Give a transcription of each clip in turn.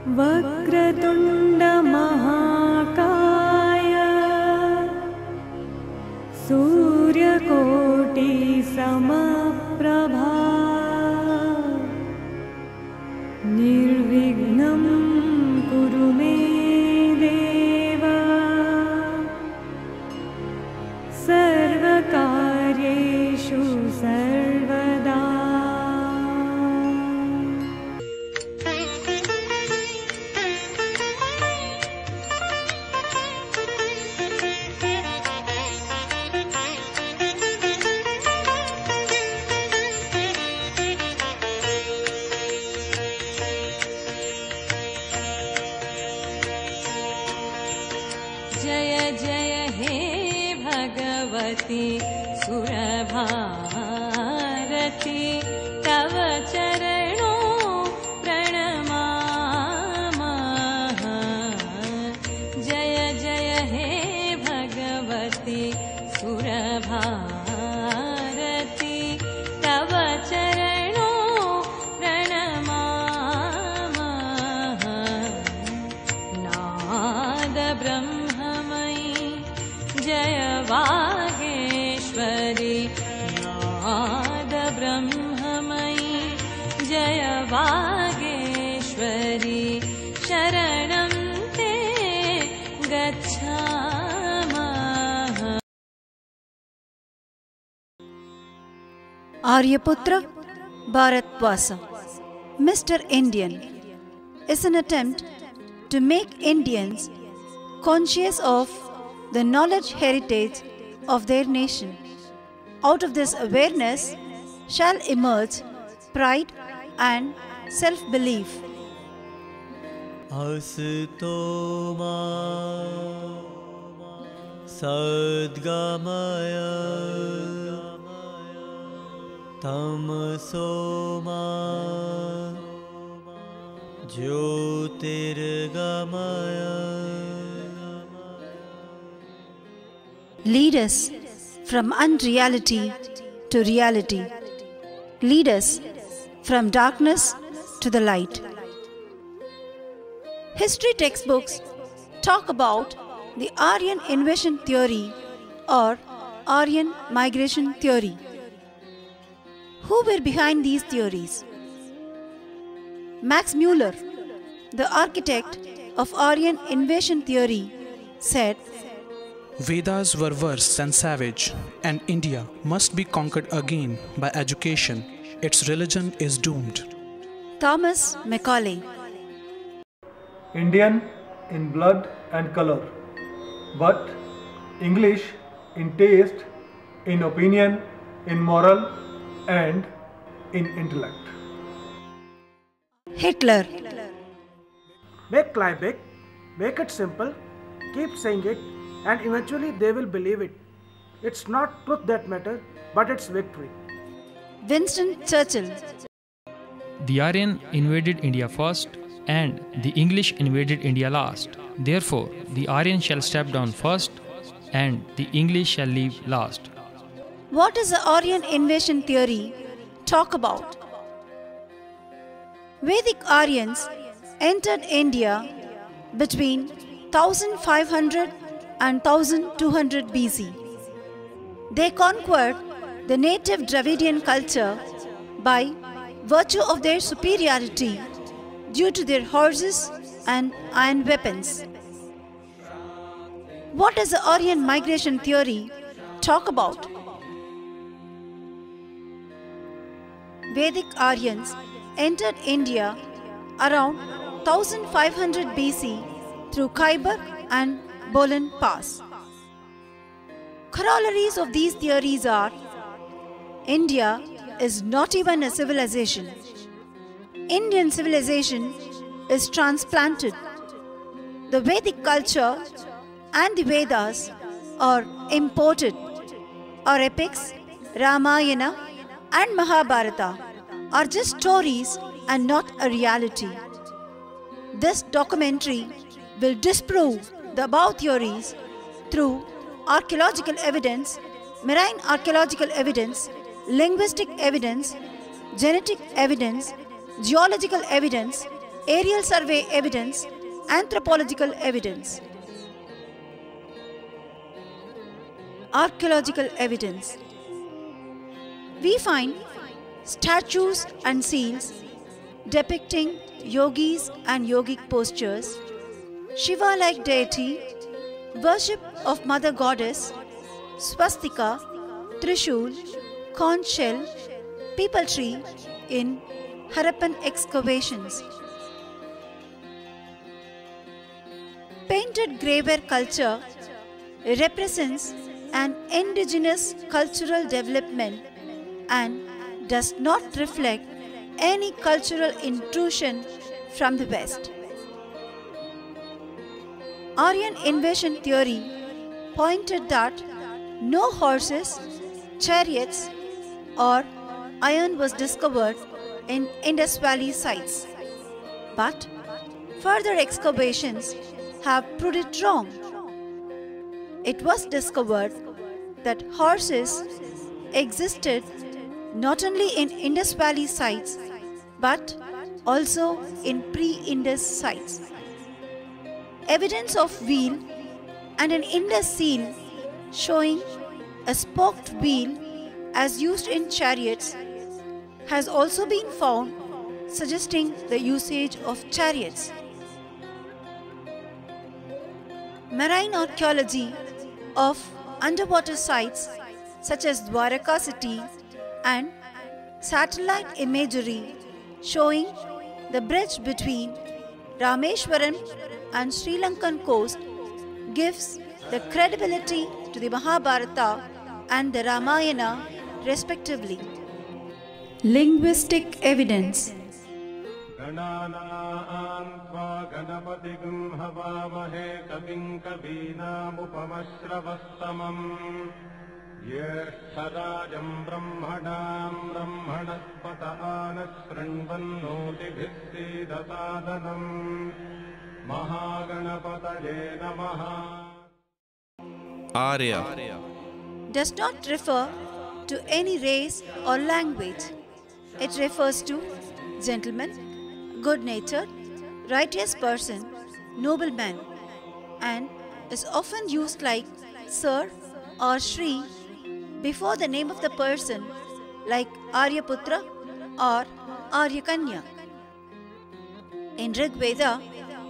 वक्रतुण्ड महाकाय सूर्यकोटि समप्रभा निर्विघ्नं कुरु मे देव सर्वकार्येषु सर्वदा। जय जय हे भगवती सुरभारती तव चरणों प्रणमामः। जय जय हे भगवती सुरभारती तव चरणों प्रणमामः। नाद ब्रह्ममयी जय वागेश्वरी नाद ब्रह्ममयी जय वागेश्वरी शरणं ते गच्छामः। Aryaputra Bharatvasa, Mr. Indian, is an attempt to make Indians conscious of the knowledge heritage of their nation. Out of this awareness shall emerge pride and self-belief. Asto ma sadgamaya tamso ma jyotirgamaya. Lead us from unreality to reality. Lead us from darkness to the light. History textbooks talk about the Aryan invasion theory or Aryan migration theory. Who were behind these theories? Max Muller, the architect of Aryan invasion theory, said, Vedas were worse than savage, and India must be conquered again by education. Its religion is doomed. Thomas Macaulay, Indian in blood and color, but English in taste, in opinion, in moral, and in intellect. Hitler, Make lie big, make it simple, keep saying it, and eventually they will believe it. It's not truth that matters, but it's victory. Winston Churchill, The Aryan invaded India first, and the English invaded India last. Therefore, the Aryan shall step down first, and the English shall leave last. What does the Aryan invasion theory talk about? Vedic Aryans entered India between 1500 and 1200 BC. They conquered the native Dravidian culture by virtue of their superiority due to their horses and iron weapons. What does the Aryan migration theory talk about? Vedic Aryans entered India around 1500 BC through Khyber and Bolan Pass. Corollaries of these theories are: India is not even a civilization. Indian civilization is transplanted. The Vedic culture and the Vedas are imported. Our epics, Ramayana and Mahabharata, are just stories and not a reality. This documentary will disprove the above theories through archaeological evidence, marine archaeological evidence, linguistic evidence, genetic evidence, geological evidence, aerial survey evidence, anthropological evidence, archaeological evidence. We find statues and seals depicting yogis and yogic postures, Shiva-like deity, worship of Mother Goddess, swastika, trishul, conch shell, peepal tree in Harappan excavations. Painted graveware culture represents an indigenous cultural development and does not reflect any cultural intrusion from the West. Aryan invasion theory pointed that no horses, chariots, or iron was discovered in Indus Valley sites. But further excavations have proved it wrong. It was discovered that horses existed not only in Indus Valley sites but also in pre-Indus sites. Evidence of wheel and an Indus seal showing a spoked wheel as used in chariots has also been found, suggesting the usage of chariots. Marine archaeology of underwater sites such as Dwaraka city and satellite imagery showing the bridge between Rameshwaram and Sri Lankan coast gives the credibility to the Mahabharata and the Ramayana respectively. Linguistic evidence. Arya does not refer to any race or language. It refers to gentleman, good-natured, righteous person, nobleman, and is often used like Sir or Shri before the name of the person, like Aryaputra or Aryakanya. In Rig Veda,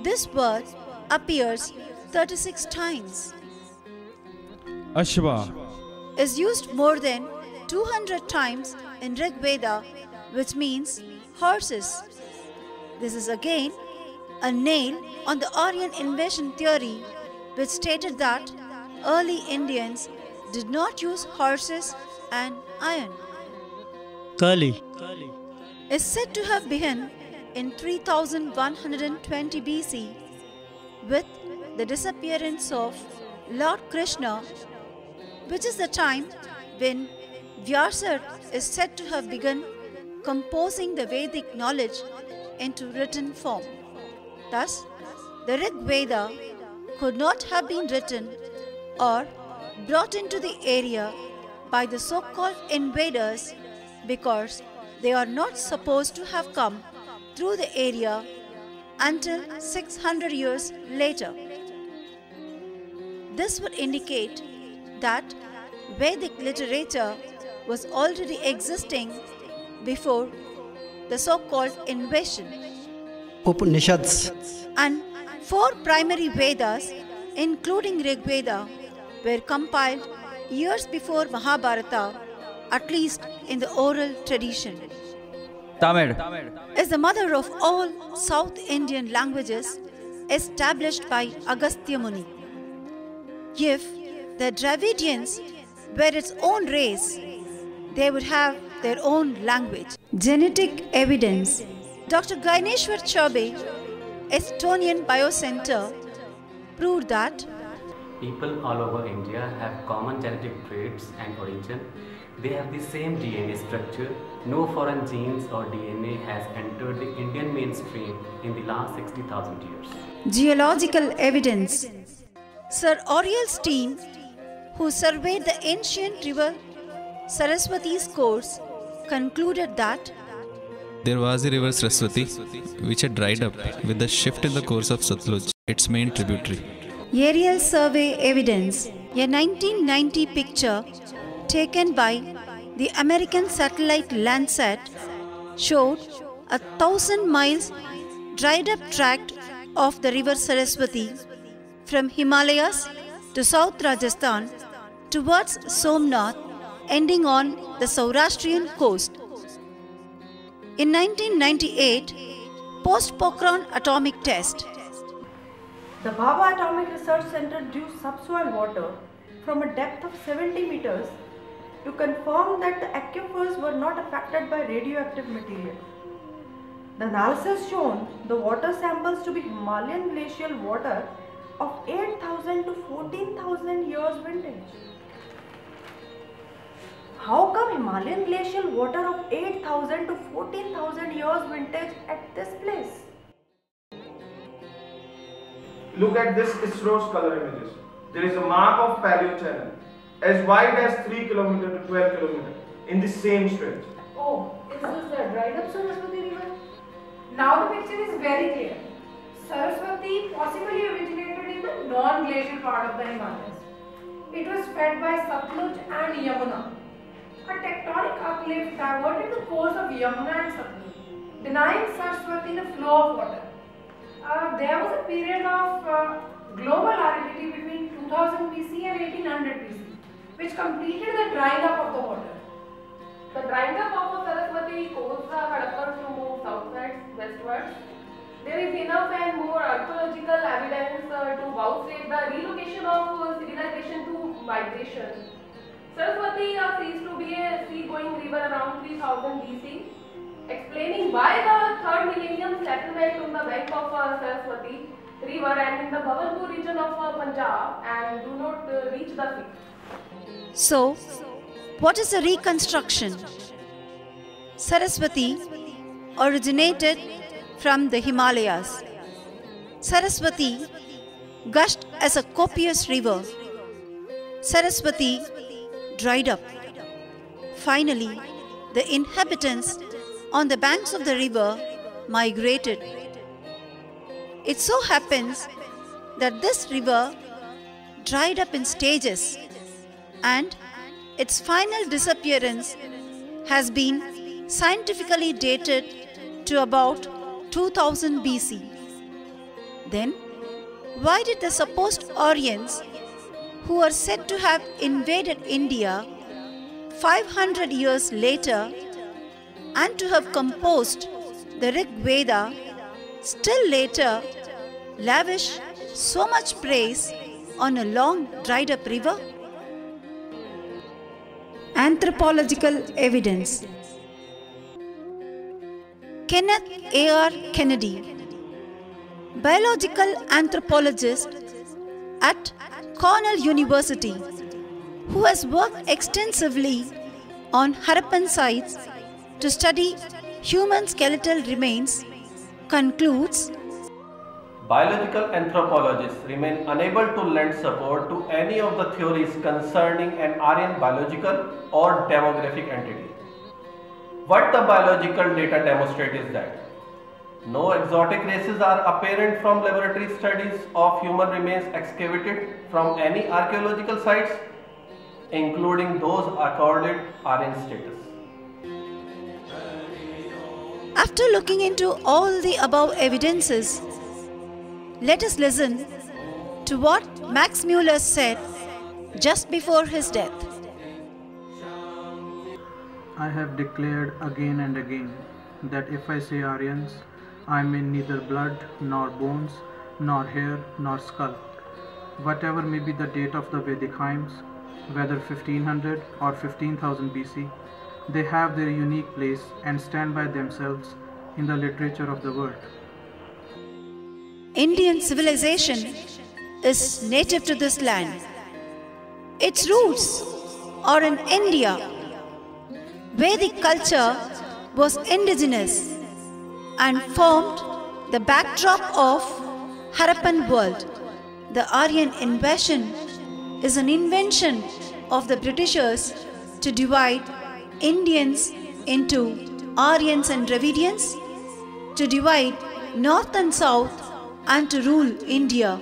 this word appears 36 times. Ashva Is used more than 200 times in Rig Veda, which means horses. This is again a nail on the Aryan invasion theory, which stated that early Indians did not use horses and iron. Kali. Is said to have begun in 3120 BC with the disappearance of Lord Krishna, which is the time when Vyasa is said to have begun composing the Vedic knowledge into written form. Thus, the Rig Veda could not have been written or brought into the area by the so-called invaders because they are not supposed to have come through the area until 600 years later. This would indicate that Vedic literature was already existing before the so-called invasion. Upanishads And 4 primary Vedas, including Rig Veda, were compiled years before Mahabharata, at least in the oral tradition. Tamil Is the mother of all South Indian languages established by Agastya Muni. If the Dravidians were its own race, they would have their own language. Genetic evidence. Dr. Gaineshwar Chaube, Estonian Biocenter, proved that people all over India have common genetic traits and origin. They have the same DNA structure. No foreign genes or DNA has entered the Indian mainstream in the last 60,000 years. Geological evidence. Sir Oriel's team, who surveyed the ancient river Saraswati's course, concluded that There was the river Saraswati, which had dried up with the shift in the course of Satluj, its main tributary. Aerial survey evidence. A 1990 picture taken by the American satellite Landsat showed 1,000 miles dried up tract of the river Saraswati from Himalayas to South Rajasthan towards Somnath, ending on the Saurashtrian coast. In 1998, post-Pokhran atomic test. The Bhabha Atomic Research Center drew subsoil water from a depth of 70 meters to confirm that the aquifers were not affected by radioactive material. The analysis shown the water samples to be Himalayan glacial water of 8,000 to 14,000 years vintage. How come Himalayan glacial water of 8,000 to 14,000 years vintage at this place? Look at this ISRO's color images. There is a mark of paleo channel as wide as 3 km to 12 km in the same stretch. Oh, is this the dried up Saraswati river? Now the picture is very clear. Saraswati possibly originated in the non-glacial part of the Himalayas. It was fed by Satluj and Yamuna. A tectonic uplift diverted the course of Yamuna and Satluj, denying Saraswati the flow of water. There was a period of global aridity between 2000 BC and 1800 BC, which completed the drying up of the water. The drying up of the Saraswati caused the Hadappans to move westwards. There is enough and more archaeological evidence to vouchsafe the relocation of civilization to migration. Saraswati ceased to be a sea-going river around 3000 BC, explaining why the 3rd millennium settlement on the bank of Saraswati river and in the Bhawanpur region of Punjab and do not reach the sea. So, what is a reconstruction? Saraswati originated from the Himalayas. Saraswati gushed as a copious river. Saraswati dried up. Finally, the inhabitants on the banks of the river migrated. It so happens that this river dried up in stages, and its final disappearance has been scientifically dated to about 2000 BC. Then, why did the supposed Aryans, who are said to have invaded India 500 years later and to have composed the Rig Veda, still later lavish so much praise on a long dried up river? Anthropological evidence. Kenneth A.R. Kennedy, biological anthropologist at Cornell University, who has worked extensively on Harappan sites to study human skeletal remains, concludes, biological anthropologists remain unable to lend support to any of the theories concerning an Aryan biological or demographic entity. What the biological data demonstrate is that no exotic races are apparent from laboratory studies of human remains excavated from any archaeological sites, including those accorded Aryan status. After looking into all the above evidences, let us listen to what Max Muller said just before his death. I have declared again and again that if I say Aryans, I mean neither blood, nor bones, nor hair, nor skull. Whatever may be the date of the Vedic hymns, whether 1500 or 15,000 BC, they have their unique place and stand by themselves in the literature of the world. Indian civilization is native to this land. Its roots are in India. Vedic culture was indigenous and formed the backdrop of Harappan world. The Aryan invasion is an invention of the Britishers to divide Indians into Aryans and Dravidians, to divide north and south, and to rule India.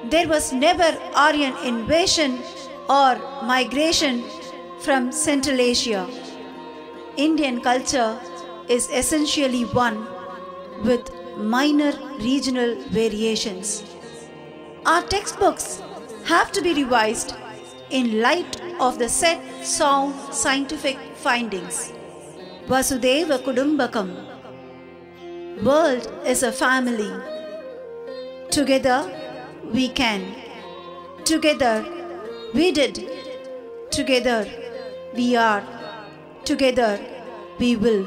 There was never Aryan invasion or migration from Central Asia. Indian culture is essentially one with minor regional variations. Our textbooks have to be revised in light of the said sound scientific findings. Vasudeva Kudumbakam. World is a family. Together we can. Together we did. Together we are. Together we will.